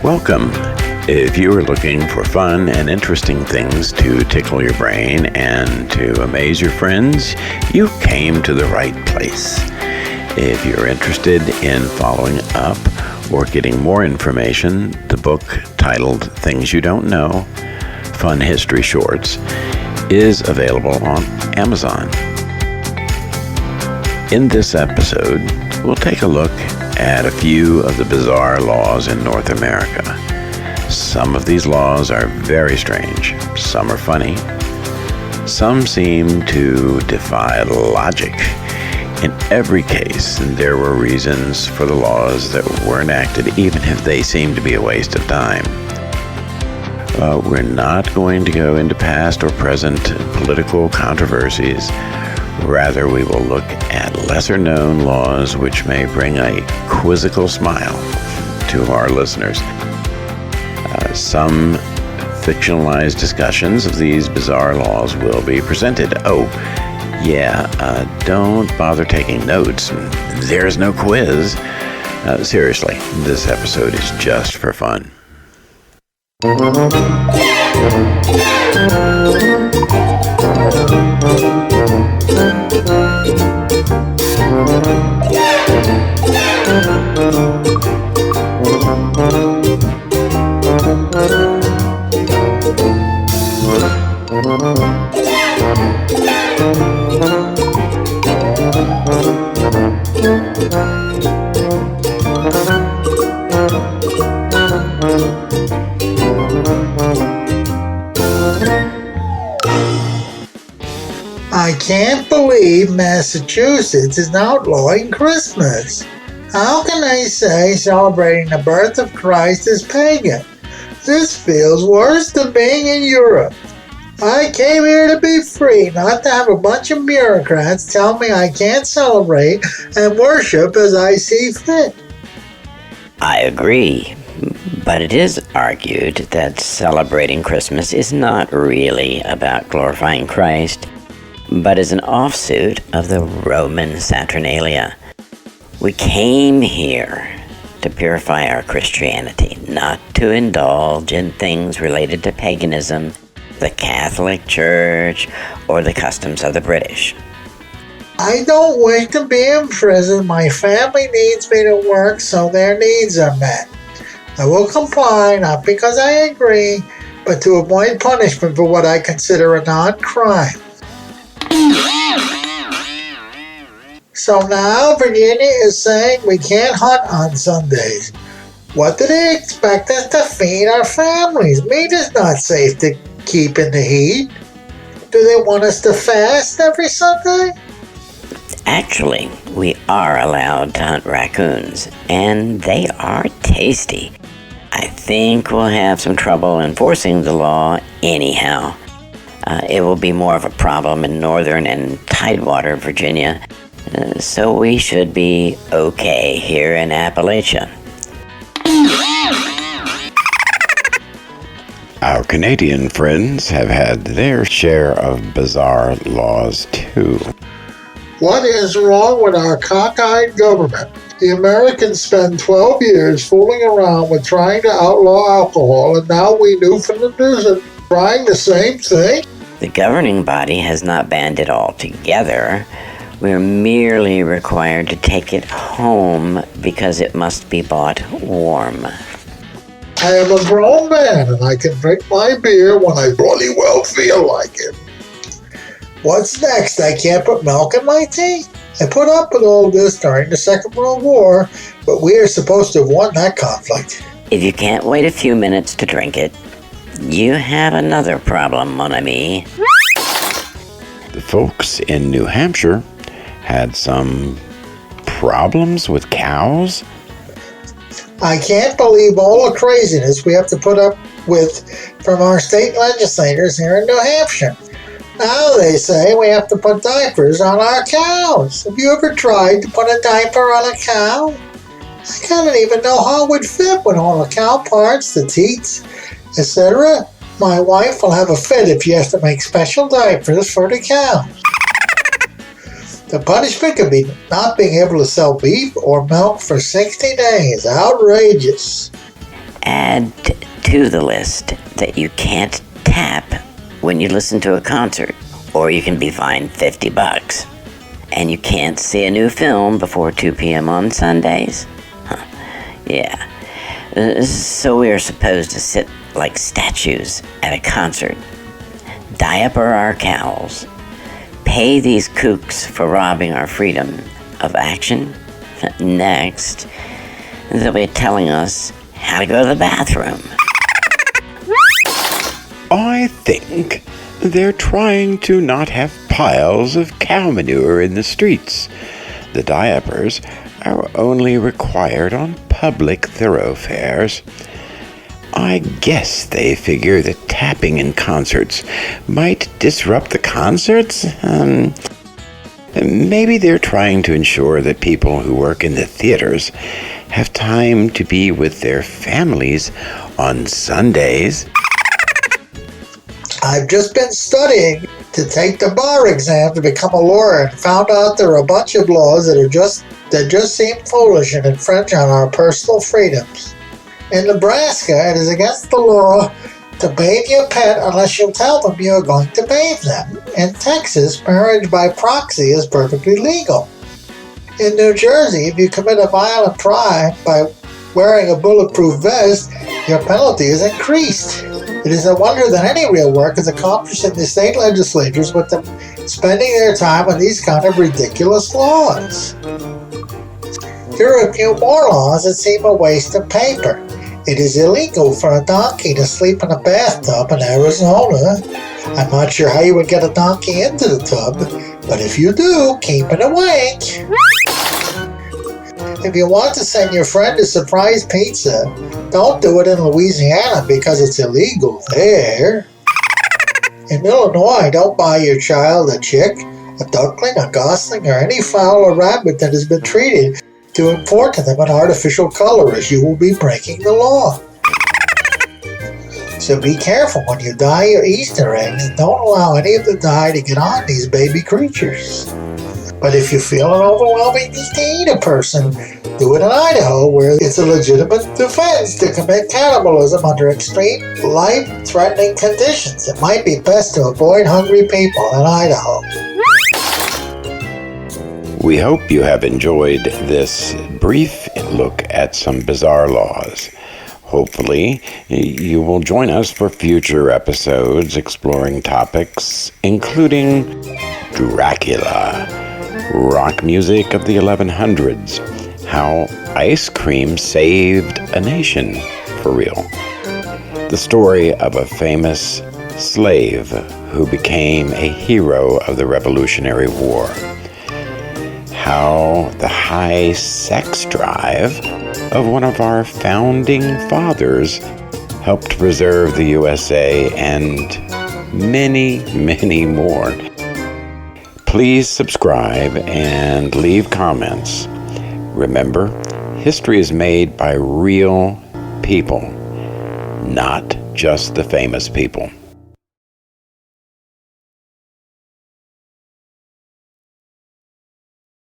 Welcome. If you are looking for fun and interesting things to tickle your brain and to amaze your friends, you came to the right place. If you're interested in following up or getting more information, the book titled Things You Don't Know, Fun History Shorts, is available on Amazon. In this episode, we'll take a look at a few of the bizarre laws in North America. Some of these laws are very strange. Some are funny. Some seem to defy logic. In every case, there were reasons for the laws that were enacted, even if they seem to be a waste of time. We're not going to go into past or present political controversies. Rather, we will look at lesser-known laws which may bring a quizzical smile to our listeners. Some fictionalized discussions of these bizarre laws will be presented. Don't bother taking notes. There's no quiz. Seriously, this episode is just for fun. I can't believe Massachusetts is outlawing Christmas. How can they say celebrating the birth of Christ is pagan? This feels worse than being in Europe. I came here to be free, not to have a bunch of bureaucrats tell me I can't celebrate and worship as I see fit. I agree, but it is argued that celebrating Christmas is not really about glorifying Christ, but is an offshoot of the Roman Saturnalia. We came here to purify our Christianity, not to indulge in things related to paganism, the Catholic Church, or the customs of the British. I don't wish to be in prison. My family needs me to work so their needs are met. I will comply, not because I agree, but to avoid punishment for what I consider a non-crime. So now Virginia is saying we can't hunt on Sundays. What do they expect us to feed our families? Meat is not safe to keep in the heat. Do they want us to fast every Sunday? Actually, we are allowed to hunt raccoons, and they are tasty. I think we'll have some trouble enforcing the law anyhow. It will be more of a problem in northern and tidewater Virginia, so we should be okay here in Appalachia. Our Canadian friends have had their share of bizarre laws too. What is wrong with our cockeyed government? The Americans spend 12 years fooling around with trying to outlaw alcohol, and now we Newfoundlanders are trying the same thing? The governing body has not banned it altogether. We're merely required to take it home because it must be bought warm. I am a grown man and I can drink my beer when I bloody well feel like it. What's next? I can't put milk in my tea? I put up with all this during the Second World War, but we are supposed to have won that conflict. If you can't wait a few minutes to drink it, you have another problem, mon ami. The folks in New Hampshire had some problems with cows. I can't believe all the craziness we have to put up with from our state legislators here in New Hampshire. Now they say we have to put diapers on our cows. Have you ever tried to put a diaper on a cow? I don't even know how it would fit with all the cow parts, the teats, etc. My wife will have a fit if she has to make special diapers for the cows. The punishment could be not being able to sell beef or milk for 60 days. Outrageous. add to the list that you can't tap when you listen to a concert, or you can be fined $50. And you can't see a new film before 2 p.m. on Sundays. Yeah. So we are supposed to sit like statues at a concert, diaper our cows, pay these kooks for robbing our freedom of action. Next, they'll be telling us how to go to the bathroom. I think they're trying to not have piles of cow manure in the streets. The diapers are only required on public thoroughfares. I guess they figure that tapping in concerts might disrupt the concerts. Maybe they're trying to ensure that people who work in the theaters have time to be with their families on Sundays. I've just been studying to take the bar exam to become a lawyer and found out there are a bunch of laws that just seem foolish and infringe on our personal freedoms. In Nebraska, it is against the law to bathe your pet unless you tell them you're going to bathe them. In Texas, marriage by proxy is perfectly legal. In New Jersey, if you commit a violent crime by wearing a bulletproof vest, your penalty is increased. It is a wonder that any real work is accomplished in the state legislatures with them spending their time on these kind of ridiculous laws. Here are a few more laws that seem a waste of paper. It is illegal for a donkey to sleep in a bathtub in Arizona. I'm not sure how you would get a donkey into the tub, but if you do, keep it awake. If you want to send your friend a surprise pizza, don't do it in Louisiana because it's illegal there. In Illinois, don't buy your child a chick, a duckling, a gosling, or any fowl or rabbit that has been treated to import to them an artificial color, as you will be breaking the law. So be careful when you dye your Easter eggs and don't allow any of the dye to get on these baby creatures. But if you feel an overwhelming need to eat a person, do it in Idaho, where it's a legitimate defense to commit cannibalism under extreme, life-threatening conditions. It might be best to avoid hungry people in Idaho. We hope you have enjoyed this brief look at some bizarre laws. Hopefully, you will join us for future episodes exploring topics including Dracula, rock music of the 1100s, how ice cream saved a nation for real, the story of a famous slave who became a hero of the Revolutionary War, how the high sex drive of one of our founding fathers helped preserve the USA, and many, many more. Please subscribe and leave comments. Remember, history is made by real people, not just the famous people.